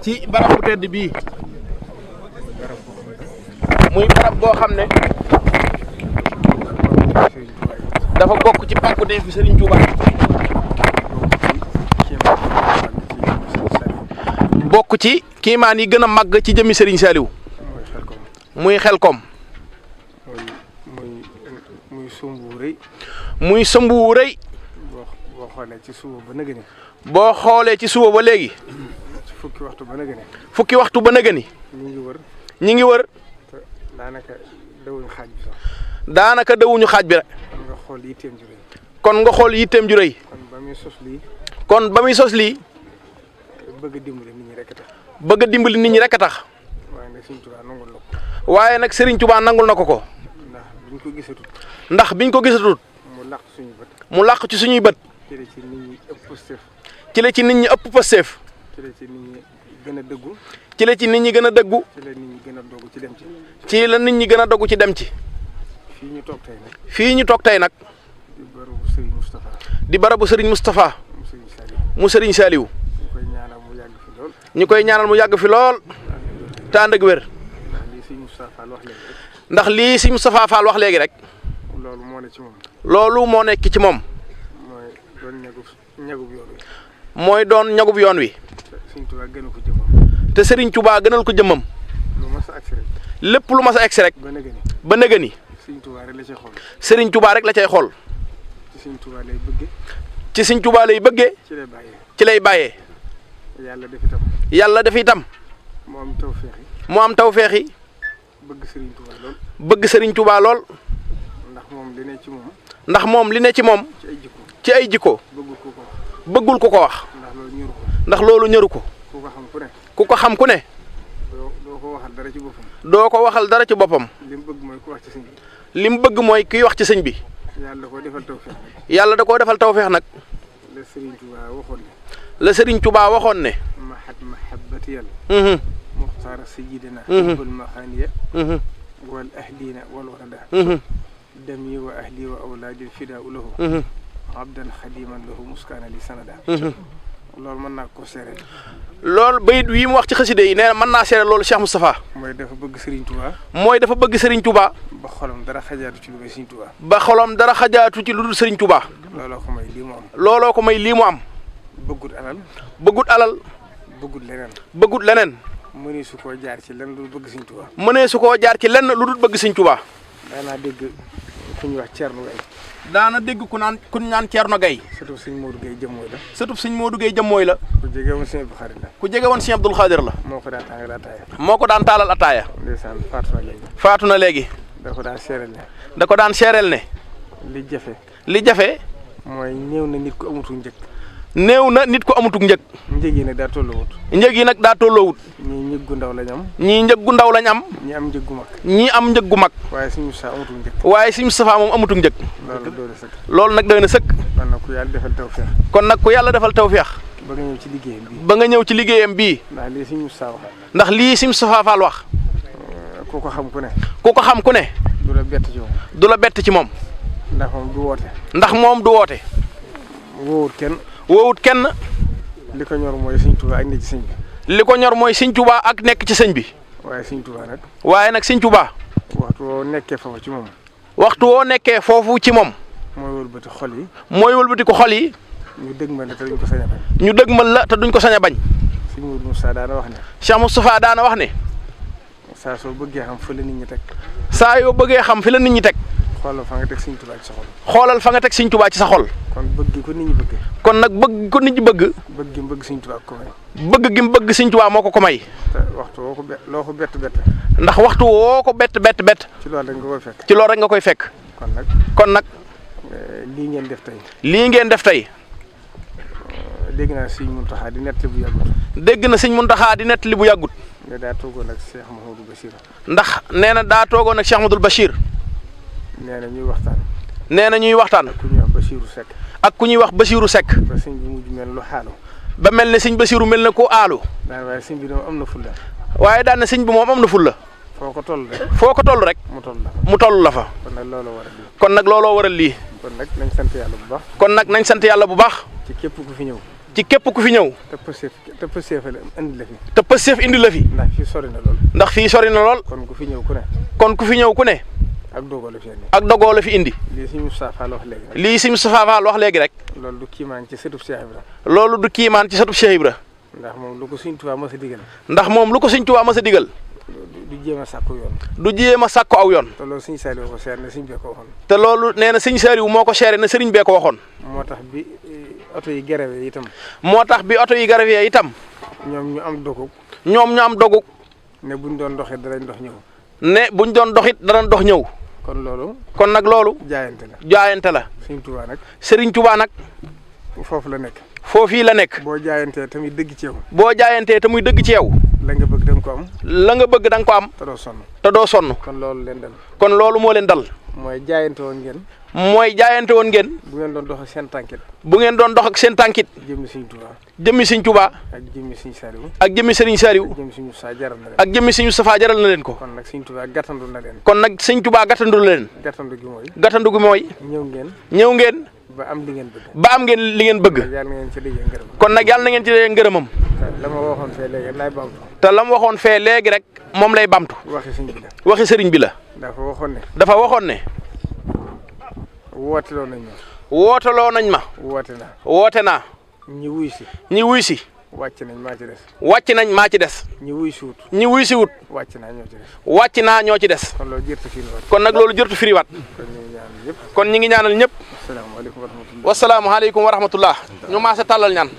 ci barab bu tedd bii muy barab boo xam ne dafa bokk ci pàkku dee fi Serigne Touba bokk ci kiimaan yi gën a màgg ci jëmmi Serigne Saliou muy Xelkom muy sumb wu rëy muy sumb wu rëy boo xoolee ci suba ba nëgëni boo xoolee ci suba ba léegi fukki waxtu ba nëgëni fukki waxtu ba nëgëni ñi ngi wër daanaka dawuñu xaaj bi sax daanaka dawuñu xaaj bi rek kon nga xool yitteem ju rëy kon ba muy sos lii bëgg a dimbali nit ñi rek a tax bëgg a dimbali nit ñi rek a tax waaye nag Serigne Touba nangul na ko ndax biñ ko gisatut mu làq ci suñuy bët ci la ci nit ñi ëpp pësteef ci la ci nit ñi gën a dëggu ci la nit ñi gën a dogu ci dem ci fii ñu toog tey nag di barabu Serigne Moustapha mu Serigne Saliou ñu koy ñaanal mu yàgg fi lool te ànd ak wér ndax lii Serigne Moustapha Fall wax léegi rek loolu moo nekk ci moom mooy doon ñagub yoon wi te Serigne Touba gënal ko jëmmam lépp lu mas a egsi rek ba nëgëni Serigne Touba rek la cay xool ci Serigne Touba lay bëggee ci lay bàyyee yàlla def itam mu am tawfeex yi bëgg Serigne Touba lool ndax moom li ne ci moom ci ay jikko bëggul ku ko wax ndax loolu ñëru ko ku ko xam ku ne doo ko waxal dara ci boppam li mu bëgg mooy kuy wax ci sëñ bi yàlla da koo defal tawfeex nag la Serigne Touba waxoon ne muxtaara sayyidina hubbul maxaaniya wal ahliina wal walada dami wa ahli wa awlaadi fidaau lahu abdan xadiman lahu muskaana li sanada loolu mën naa ko seere loolu bayit wi mu wax ci xaside yi nee na mën naa seere loolu Cheikh Moustapha mooy dafa bëgg Serigne Touba ba xolam dara xajaatu ci lu dul Serigne Touba ba xolam dara xajaatu ci lu dul Serigne Touba looloo ko may lii mu am bëggut alal bëggut leneen mënee su koo jaar ci lenn lu dul bëgg Serigne Touba mënee su koo jaar ci lenn lu dul bëgg Serigne Touba daanaa dégg ku ñuy wax Thierno Gaye daana dégg ku ñaan Thierno Gaye sëtub Serigne Modou Gaye jëmmooy la ku jege woon Serigne Abdou Khadir la ku jege woon Serigne Abdou Khadir la moo ko daan taalal ataaya ndeysaan faatu na léegi da ko daan seereel ne li jafe mooy néew na nit ko amutuk njëg njëg yi nag daa tolloowut ñii njëg gu ndaw lañ am ñii am njëg gu mag waaye Serigne Moustapha moom amutuk njëg loolu nag doy na sëkk kon nag ku yàlla defal tawfeex ba nga ñëw ci liggéeyam bii ndax lii Serigne Moustapha Fall wax ku ko xam ku ne du la bett ci moom ndax moom du woote woowut kenn li ko ñor mooy Serigne Touba ak nekk ci sëñ bi li ko ñor mooy Serigne Touba ak nekk ci sëñ bi waaye nag Serigne Touba waxtu woo nekkee foofu ci moom mooy wëlbati ko xol yi ñu dëgmal la te duñ ko sañ a bañ Cheikh Moustapha daana wax ne saa yoo bëggee xam fi la nit ñi teg xoolal fa nga teg Serigne Touba ci sa xol kon bëgg ko nit ñi bëgg kon nag bëgg ko nit ñi bëgg bëgg gi mu bëgg Serigne Touba ko may bëgg gi mu bëgg Serigne Touba moo ko may te waxtu woo ko loo ko bett ndax waxtu woo ko bett ci loolu rek nga koy fekk kon nag lii ngeen def tey dégg na Serigne Mountakha di nettali bu yàggut ne daa toogoon ak Cheikh Mouhamadou Bachir ndax nee na daa toogoon ak Cheikh Mouhamadou Bachir nee na ñuy waxtaan ak ku ñuy wax Bachirou Seck ba sëñ bi mujj mel lu xaalu ba mel ne sëñ Bachirou mel na ko aalu waaye sëñ bi moom am na fulla foo ko toll rek. foo ko toll rek. mu toll la fa. kon nag looloo waral lii. kon nag looloo waral lii. kon nag nañ sant yàlla bu baax. kon nag nañ sant yàlla bu baax. ci képp ku fi ñëw. ci képp ku fi ñëw. te pëseef indi la fi. te pëseef indi la fi. ndax fii sori na lool. ndax fii sori na lool. kon ku fi ñëw ku ne. kon ku fi ñëw ku ne. ak dogoo la fi indi. ak dogoo la fi indi. lii si Moustapha Fall wax léegi rek. lii si Moustapha Fall wax léegi rek. loolu du kiimaan ci sëtub Cheikh Ibra. loolu du kiimaan ci sëtub Cheikh Ibra. ndax moom lu ko Sëñ Tuubaa mas a digal. ndax moom lu ko Sëñ Tuubaa mas a digal. du jéem a sàkku yoon. du jéem a sàkku aw yoon. te loolu Sëñ Saaliw ko seer ne Sëñ bee ko waxoon. te loolu nee na Sëñ Saaliw moo ko seere ne sëriñ bee ko waxoon. moo tax bi oto yi garawee itam. moo tax bi oto yi garawee itam. ñoom ñu am dogug. ñoom ñu am dogug. ne buñ doon doxee danañ dox ñëw. ne buñ doon doxit danañ dox ñëw. kon loolu. kon nag loolu. jaayante la. jaayante la. Sëñ Tuubaa nag. Sëriñ Tuubaa nag. foofu la nekk. foofii la nekk. boo jaayantee tamit dëgg ci yow. boo jaayantee te muy dëgg ci yow. la nga bëgg da nga ko am. la nga bëgg da nga ko am. te doo sonn. te doo sonn. kon loolu leen dal. kon loolu moo leen dal. mooy jaayante woon ngeen. mooy jaayante woon ngeen. bu ngeen doon dox ak seen tànkit. bu ngeen doon dox ak seen tànkit. jëmmi Sëñ Tuubaa. jëmmi Sëñ Tuubaa. ak jëmmi Sëñ Saaliw. ak jëmmi Sëriñ Saaliw. ak jëmmi Sëñ Musaa jaral na leen. ak jëmmi Sëñ Mustafaa jaral na leen ko. kon nag Sëñ Tuubaa gàttandu na leen. kon nag Sëñ Tuubaa gàttandu na leen. gàttandu gi mooy. gàttandu gi mooy. ñëw ngeen. ñëw ngeen. ba am li ngeen bëgg. ba am ngeen li ngeen bëgg. yàlla na ngeen ci dëjee ngërëm. kon nag yàlla na ngeen ci dëjee ngërëmam. la ma waxoon fee léegi laay bamtu. te la mu waxoon fee léegi rek moom lay bamtu. waxi sëñ bi la. waxi sëriñ bi la. dafa waxoon ne. dafa waxoon ne. wooteloo nañ ma. wooteloo nañ ma. woote naa. woote naa. ñi wuy si. ñi wuy si. wàcc nañ maa ci des. wàcc nañ maa ci des. ñi wuy si wut. ñi wuy si wut. wàcc naa ñoo ci des. wàcc naa ñoo ci des. kon loolu jërtu firiwaat. kon nag loolu jërtu firiwaat. kon ñu ngi ñaanal ñëpp. kon ñi ngi ñaanal ñëpp. asalaamaaleykum wa rahmatulah. wasalaamualeykum wa rahmatullah. ñu maase tàllal ñaan.